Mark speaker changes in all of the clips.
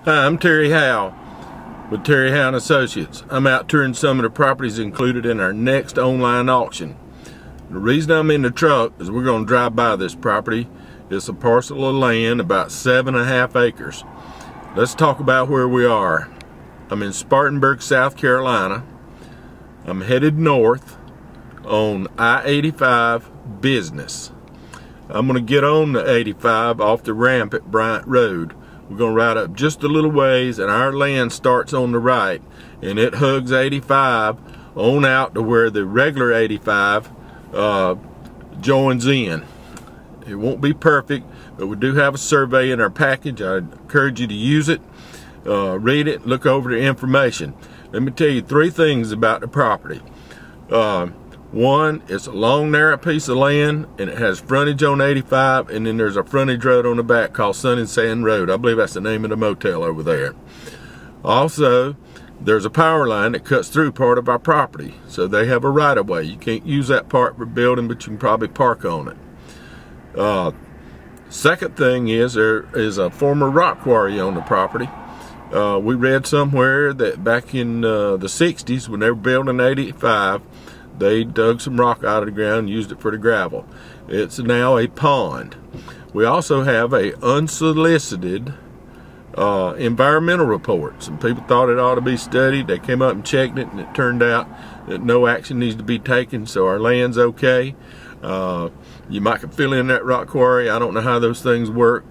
Speaker 1: Hi, I'm Terry Howe with Terry Howe & Associates. I'm out touring some of the properties included in our next online auction. The reason I'm in the truck is we're going to drive by this property. It's a parcel of land about 7.5 acres. Let's talk about where we are. I'm in Spartanburg, South Carolina. I'm headed north on I-85 Business. I'm going to get on the 85 off the ramp at Bryant Road. We're going to ride up just a little ways, and our land starts on the right, and it hugs 85 on out to where the regular 85 joins in. It won't be perfect, but we do have a survey in our package. I encourage you to use it, read it, look over the information. Let me tell you 3 things about the property. One, it's a long, narrow piece of land, and it has frontage on 85, and then there's a frontage road on the back called Sun and Sand Road. I believe that's the name of the motel over there. Also, there's a power line that cuts through part of our property, so they have a right-of-way. You can't use that part for building, but you can probably park on it. Second thing is there is a former rock quarry on the property. We read somewhere that back in the 60s, when they were building 85, they dug some rock out of the ground and used it for the gravel. It's now a pond. We also have a unsolicited environmental report. Some people thought it ought to be studied. They came up and checked it, and it turned out that no action needs to be taken, so our land's okay. You might can fill in that rock quarry. I don't know how those things work.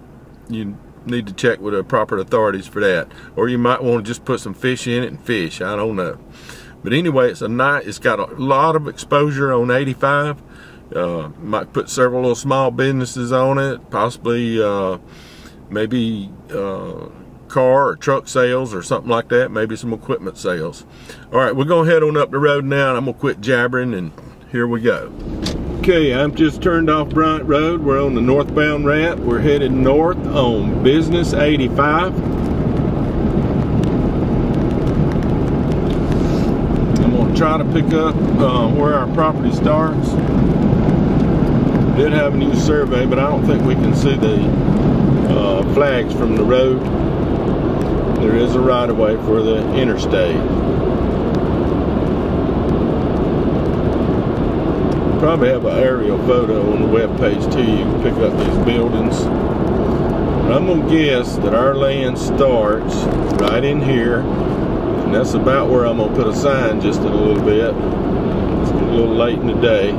Speaker 1: You need to check with the proper authorities for that. Or you might want to just put some fish in it and fish. I don't know. But anyway, it's got a lot of exposure on 85. Might put several little small businesses on it, possibly maybe car or truck sales or something like that, maybe some equipment sales. All right, we're going to head on up the road now, and I'm going to quit jabbering, and here we go. Okay, I've just turned off Bryant Road. We're on the northbound ramp. We're headed north on Business 85. Try to pick up where our property starts. Did have a new survey, but I don't think we can see the flags from the road. There is a right-of-way for the interstate. Probably have an aerial photo on the web page too. You can pick up these buildings. But I'm gonna guess that our land starts right in here. And that's about where I'm going to put a sign just in a little bit. It's getting a little late in the day.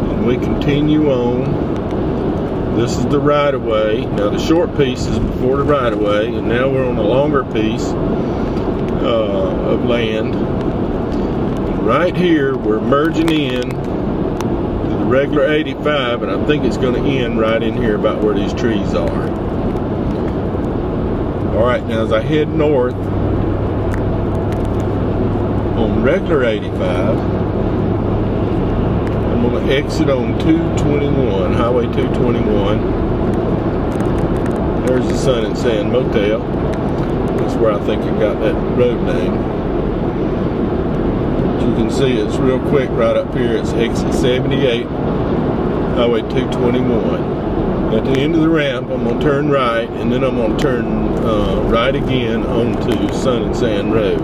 Speaker 1: And we continue on. This is the right-of-way. Now the short piece is before the right-of-way, and now we're on a longer piece of land. And right here, we're merging in to the regular 85, and I think it's going to end right in here about where these trees are. Alright, now as I head north on regular 85, I'm going to exit on 221, Highway 221. There's the Sun and Sand Motel. That's where I think I got that road name. As you can see, it's real quick right up here. It's exit 78, Highway 221. At the end of the ramp, I'm going to turn right, and then I'm going to turn right again onto Sun and Sand Road.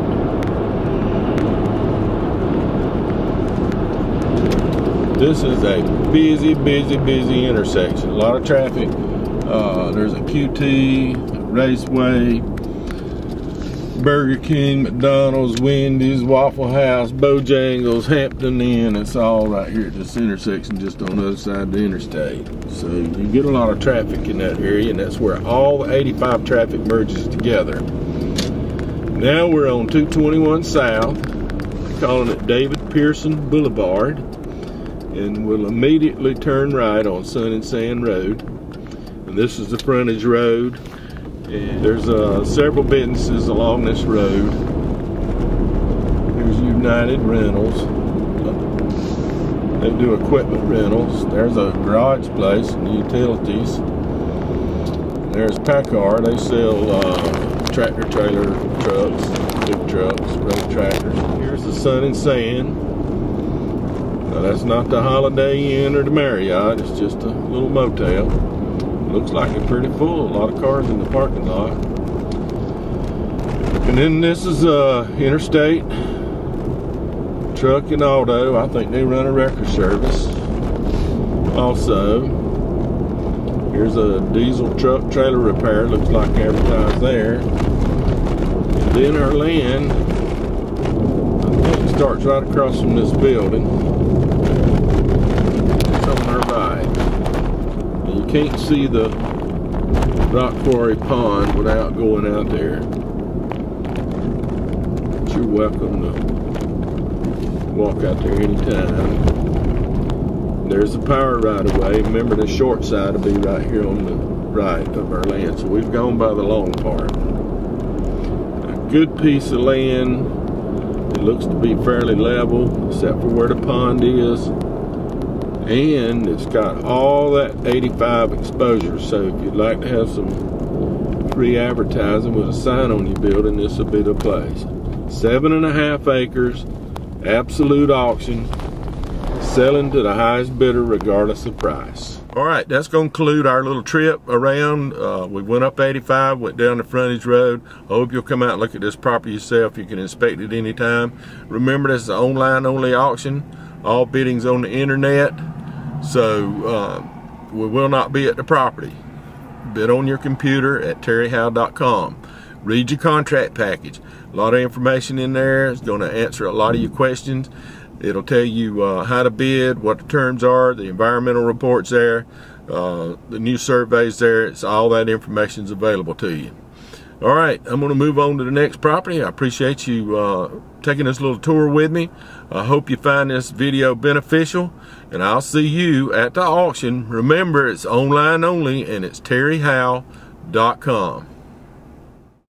Speaker 1: This is a busy, busy, busy intersection. A lot of traffic. There's a QT, a Raceway, Burger King, McDonald's, Wendy's, Waffle House, Bojangles, Hampton Inn. It's all right here at this intersection, just on the other side of the interstate. So you get a lot of traffic in that area, and that's where all the 85 traffic merges together. Now we're on 221 South, calling it David Pearson Boulevard, and we'll immediately turn right on Sun and Sand Road. And this is the frontage road. And there's several businesses along this road. Here's United Rentals. They do equipment rentals. There's a garage place and utilities. There's Packard. They sell tractor trailer trucks, big trucks, road tractors. Here's the Sun and Sand. Now that's not the Holiday Inn or the Marriott. It's just a little motel. Looks like it's pretty full. A lot of cars in the parking lot. And then this is Interstate Truck and Auto. I think they run a record service. Also, here's a diesel truck trailer repair. Looks like advertised there. And then our land, I think, starts right across from this building. It's on our right. And you can't see the rock quarry pond without going out there. But you're welcome to walk out there anytime. There's the power right away. Remember, the short side will be right here on the right of our land. So we've gone by the long part. A good piece of land. It looks to be fairly level, except for where the pond is. And it's got all that 85 exposure. So if you'd like to have some free advertising with a sign on your building, this will be the place. 7.5 acres, absolute auction. Selling to the highest bidder regardless of price. Alright, that's going to conclude our little trip around. We went up 85, went down the frontage road. I hope you'll come out and look at this property yourself. You can inspect it anytime. Remember, this is an online only auction. All bidding's on the internet. So we will not be at the property. Bid on your computer at terryhowe.com. Read your contract package. A lot of information in there. It's going to answer a lot of your questions. It'll tell you how to bid, what the terms are, the environmental reports there, the new surveys there. It's all that information is available to you. All right, I'm going to move on to the next property. I appreciate you taking this little tour with me. I hope you find this video beneficial, and I'll see you at the auction. Remember, it's online only, and it's terryhowe.com.